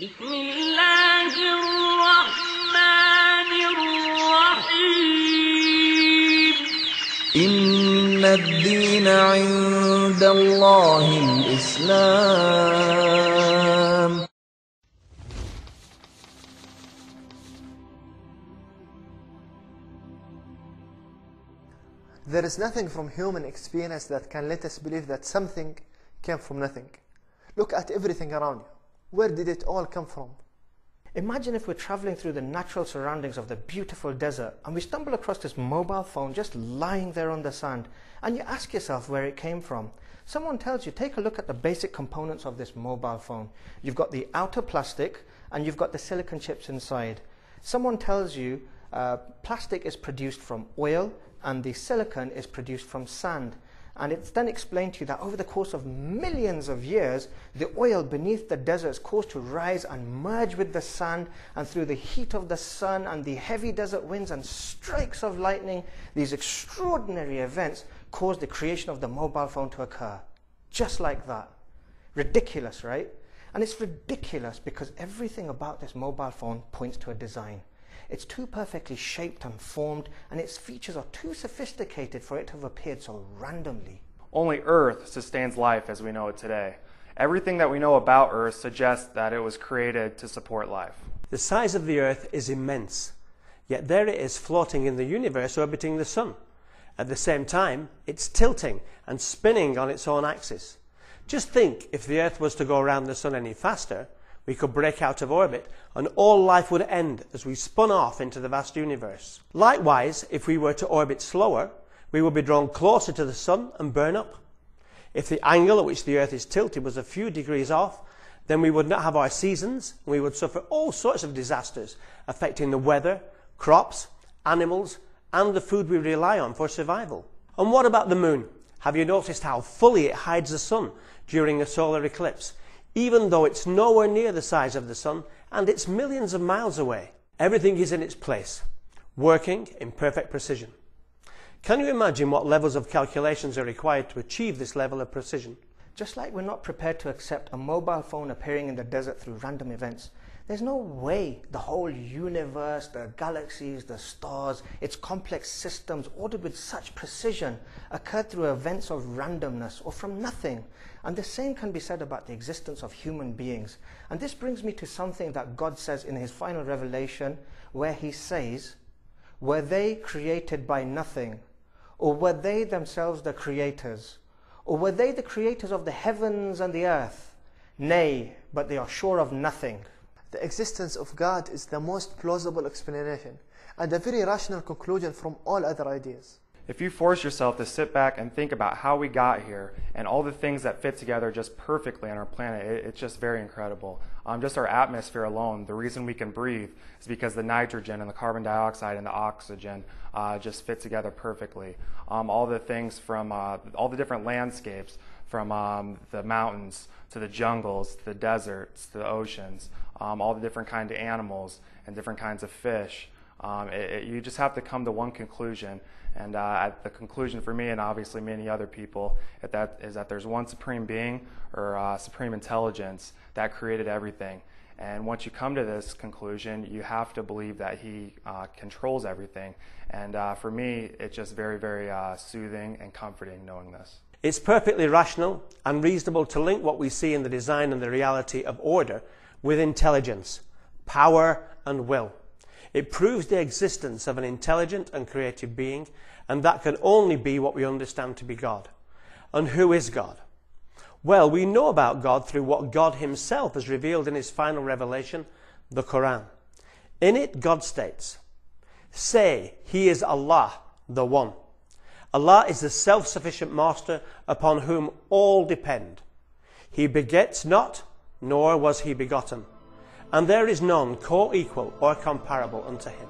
بسم الله الرحمن الرحيم إن الدين عند الله الإسلام. There is nothing from human experience that can let us believe that something came from nothing. Look at everything around you. Where did it all come from? Imagine if we're traveling through the natural surroundings of the beautiful desert and we stumble across this mobile phone just lying there on the sand, and you ask yourself where it came from. Someone tells you, take a look at the basic components of this mobile phone. You've got the outer plastic and you've got the silicon chips inside. Someone tells you plastic is produced from oil and the silicon is produced from sand. And it's then explained to you that over the course of millions of years, the oil beneath the desert is caused to rise and merge with the sand, and through the heat of the sun and the heavy desert winds and strikes of lightning, these extraordinary events caused the creation of the mobile phone to occur. Just like that. Ridiculous, right? And it's ridiculous because everything about this mobile phone points to a design. It's too perfectly shaped and formed, and its features are too sophisticated for it to have appeared so randomly. Only Earth sustains life as we know it today. Everything that we know about Earth suggests that it was created to support life. The size of the Earth is immense, yet there it is floating in the universe orbiting the Sun. At the same time, it's tilting and spinning on its own axis. Just think, if the Earth was to go around the Sun any faster, we could break out of orbit and all life would end as we spun off into the vast universe. Likewise, if we were to orbit slower, we would be drawn closer to the Sun and burn up. If the angle at which the Earth is tilted was a few degrees off, then we would not have our seasons and we would suffer all sorts of disasters affecting the weather, crops, animals and the food we rely on for survival. And what about the Moon? Have you noticed how fully it hides the Sun during a solar eclipse, even though it's nowhere near the size of the Sun and it's millions of miles away? Everything is in its place, working in perfect precision. Can you imagine what levels of calculations are required to achieve this level of precision? Just like we're not prepared to accept a mobile phone appearing in the desert through random events, there's no way the whole universe, the galaxies, the stars, its complex systems ordered with such precision occurred through events of randomness or from nothing. And the same can be said about the existence of human beings. And this brings me to something that God says in his final revelation, where he says, "Were they created by nothing? Or were they themselves the creators? Or were they the creators of the heavens and the earth? Nay, but they are sure of nothing." The existence of God is the most plausible explanation and a very rational conclusion from all other ideas. If you force yourself to sit back and think about how we got here and all the things that fit together just perfectly on our planet, it's just very incredible. Just our atmosphere alone, the reason we can breathe is because the nitrogen and the carbon dioxide and the oxygen just fit together perfectly. All the things from all the different landscapes, from the mountains to the jungles, to the deserts, to the oceans, all the different kinds of animals and different kinds of fish. You just have to come to one conclusion, and the conclusion for me and obviously many other people is that there's one supreme being or supreme intelligence that created everything. And once you come to this conclusion, you have to believe that he controls everything. And for me, it's just very, very soothing and comforting knowing this. It's perfectly rational and reasonable to link what we see in the design and the reality of order with intelligence, power and will. It proves the existence of an intelligent and creative being, and that can only be what we understand to be God. And who is God? Well, we know about God through what God himself has revealed in his final revelation, the Quran. In it, God states, "Say, he is Allah, the One. Allah is the self-sufficient master upon whom all depend. He begets not, nor was he begotten, and there is none co-equal or comparable unto him."